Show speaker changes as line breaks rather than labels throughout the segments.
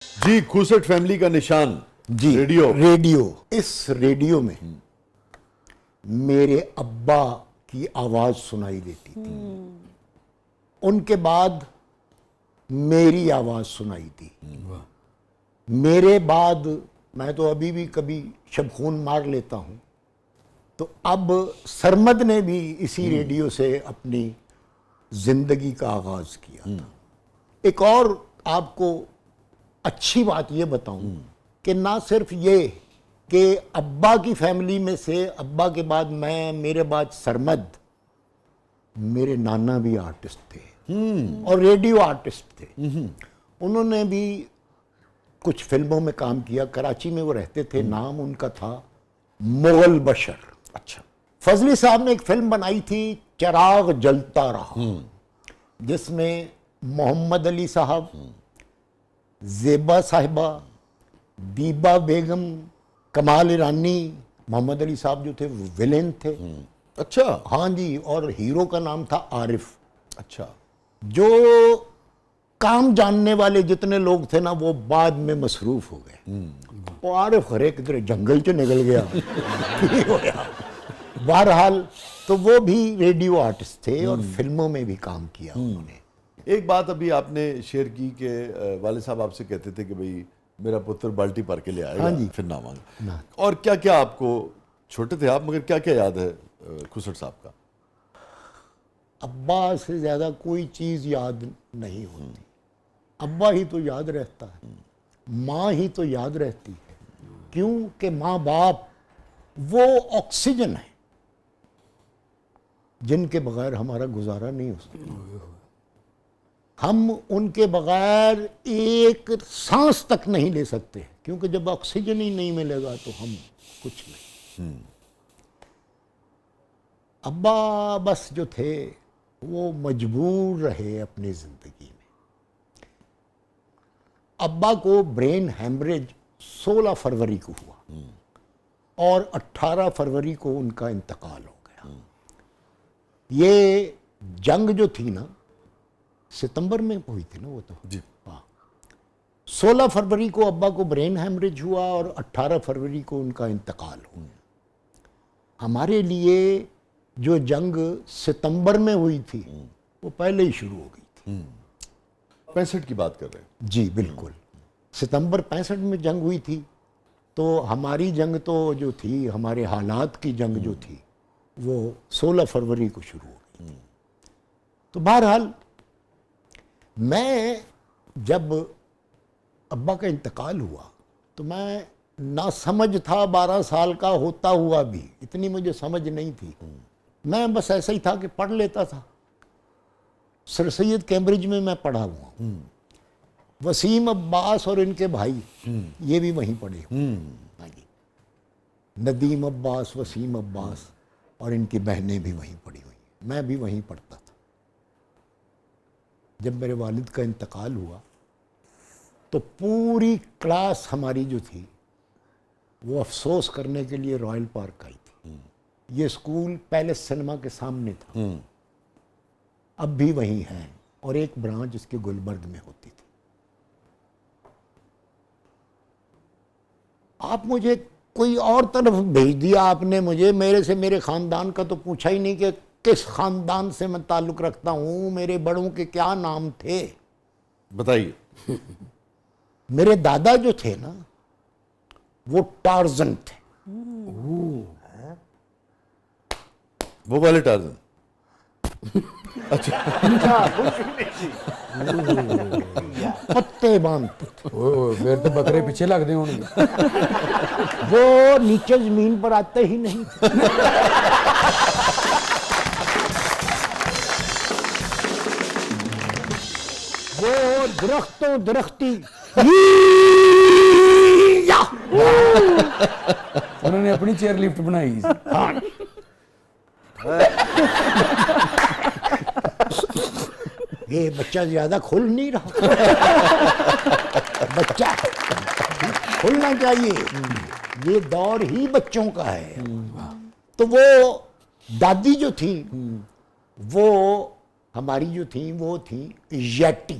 جی Khoosat family کا نشان
جی
radio.
اس radio میں میرے ابا کی آواز سنائی دیتی تھی، ان کے بعد میری آواز سنائی دی، میرے بعد میں تو ابھی بھی کبھی شب خون مار لیتا ہوں، تو اب سرمد نے بھی اسی ریڈیو سے اپنی زندگی کا آغاز کیا تھا۔ ایک اور آپ کو اچھی بات یہ بتاؤں کہ نہ صرف یہ کہ ابا کی فیملی میں سے ابا کے بعد میں، میرے بعد سرمد، میرے نانا بھی آرٹسٹ تھے اور ریڈیو آرٹسٹ تھے۔ انہوں نے بھی کچھ فلموں میں کام کیا، کراچی میں وہ رہتے تھے، نام ان کا تھا مغل بشر۔
اچھا،
فضلی صاحب نے ایک فلم بنائی تھی چراغ جلتا رہا، جس میں محمد علی صاحب، زیبا صاحبہ، بیبا بیگم، کمال ایرانی، محمد علی صاحب جو تھے وہ ویلن تھے۔
اچھا،
ہاں جی، اور ہیرو کا نام تھا عارف۔
اچھا،
جو کام جاننے والے جتنے لوگ تھے نا وہ بعد میں مصروف ہو گئے۔ وہ عارف خرے کدھر جنگل چ نکل گیا، کی ہویا؟ بہرحال تو وہ بھی ریڈیو آرٹسٹ تھے اور فلموں میں بھی کام کیا انہوں نے۔
ایک بات ابھی آپ نے شیئر کی کہ والد صاحب آپ سے کہتے تھے کہ بھئی میرا پتر بالٹی بھر کے لے آئے گا پھر نہ مانگا، اور کیا کیا آپ کو، چھوٹے تھے آپ مگر کیا کیا یاد ہے کھسٹ صاحب کا؟
ابا سے زیادہ کوئی چیز یاد نہیں ہوتی، ابا ہی تو یاد رہتا ہے، ماں ہی تو یاد رہتی ہے، کیوں کہ ماں باپ وہ آکسیجن ہے جن کے بغیر ہمارا گزارا نہیں ہو سکتا۔ ہم ان کے بغیر ایک سانس تک نہیں لے سکتے، کیونکہ جب آکسیجن ہی نہیں ملے گا تو ہم کچھ نہیں۔ ابا بس جو تھے وہ مجبور رہے اپنی زندگی میں۔ ابا کو برین ہیمریج 16 فروری کو ہوا اور 18 فروری کو ان کا انتقال ہو گیا۔ یہ جنگ جو تھی نا ستمبر میں ہوئی تھی نا وہ تو، 16 فروری کو ابا کو برین ہیمریج ہوا اور 18 فروری کو ان کا انتقال ہو گیا۔ ہمارے لیے جو جنگ ستمبر میں ہوئی تھی وہ پہلے ہی شروع ہو گئی تھی۔
65 کی بات کر رہے ہیں؟
جی بالکل، ستمبر 65 میں جنگ ہوئی تھی، تو ہماری جنگ تو جو تھی، ہمارے حالات کی جنگ جو تھی وہ 16 فروری کو شروع ہو گئی۔ تو بہرحال میں جب ابا کا انتقال ہوا تو میں ناسمجھ تھا، 12 سال کا ہوتا ہوا بھی اتنی مجھے سمجھ نہیں تھی، میں بس ایسا ہی تھا کہ پڑھ لیتا تھا۔ سر سید کیمبرج میں پڑھا ہوا ہوں، وسیم عباس اور ان کے بھائی یہ بھی وہیں پڑھے ہوں، ندیم عباس، وسیم عباس اور ان کی بہنیں بھی وہیں پڑھی ہوئی، میں بھی وہیں پڑھتا تھا۔ جب میرے والد کا انتقال ہوا تو پوری کلاس ہماری جو تھی وہ افسوس کرنے کے لیے رائل پارک آئی تھی۔ یہ اسکول پیلس سنیما کے سامنے تھا، اب بھی وہیں ہے، اور ایک برانچ اس کے گلبرگ میں ہوتی تھی۔ آپ مجھے کوئی اور طرف بھیج دیا آپ نے مجھے، میرے سے میرے خاندان کا تو پوچھا ہی نہیں کہ کس خاندان سے میں تعلق رکھتا ہوں، میرے بڑوں کے کیا نام تھے۔
بتائیے۔
میرے دادا جو تھے نا وہ ٹارزن تھے۔
وہ والے ٹارزن؟
پتے باندھتے تھے،
پھر تو بکرے پیچھے لگ دے ہوں گے۔
وہ نیچے زمین پر آتے ہی نہیں تھے۔ وہ درختوں درختی
انہوں نے اپنی چیئر لفٹ بنائی۔
یہ بچہ زیادہ کھل نہیں رہا، بچہ کھلنا چاہیے، یہ دور ہی بچوں کا ہے۔ تو وہ دادی جو تھی وہ ہماری جو تھیں وہ تھیں یٹی،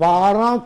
12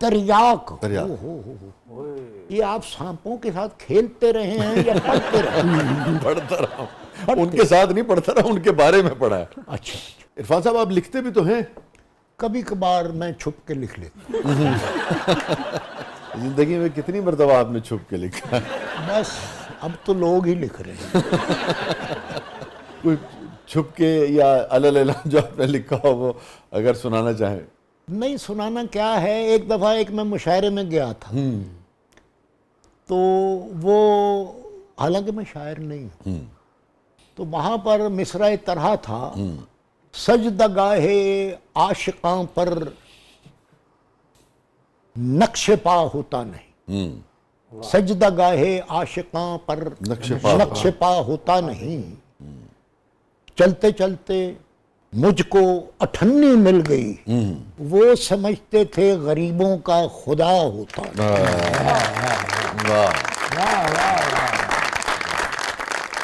تریاک.
تریاک.
یہ آپ سانپوں کے ساتھ کھیلتے رہے ہیں یا پڑھتے رہے ہیں؟
پڑھتا رہا ہوں. ان کے ساتھ نہیں پڑھتا رہا, ان کے بارے میں پڑھا ہے.
اچھا.
عرفان صاحب آپ لکھتے بھی تو ہیں.
کبھی کبھار میں چھپ کے لکھ لیتا ہوں.
زندگی میں کتنی مرتبہ آپ نے چھپ کے لکھا ہے؟
بس اب تو لوگ ہی لکھ رہے ہیں.
کوئی چھپ کے یا الل اعلان جو آپ نے لکھا ہو وہ اگر سنانا چاہیں.
نہیں سنانا کیا ہے, ایک دفعہ ایک میں مشاعرے میں گیا تھا, تو وہ حالانکہ میں شاعر نہیں ہوں, تو وہاں پر مصرع طرح تھا, سجدگاہ عاشقاں پر نقش پا ہوتا نہیں, سجدگاہ عاشقاں پر نقش پا ہوتا نہیں, چلتے چلتے مجھ کو 98 مل گئی, وہ سمجھتے تھے غریبوں کا خدا ہوتا.
واہ واہ.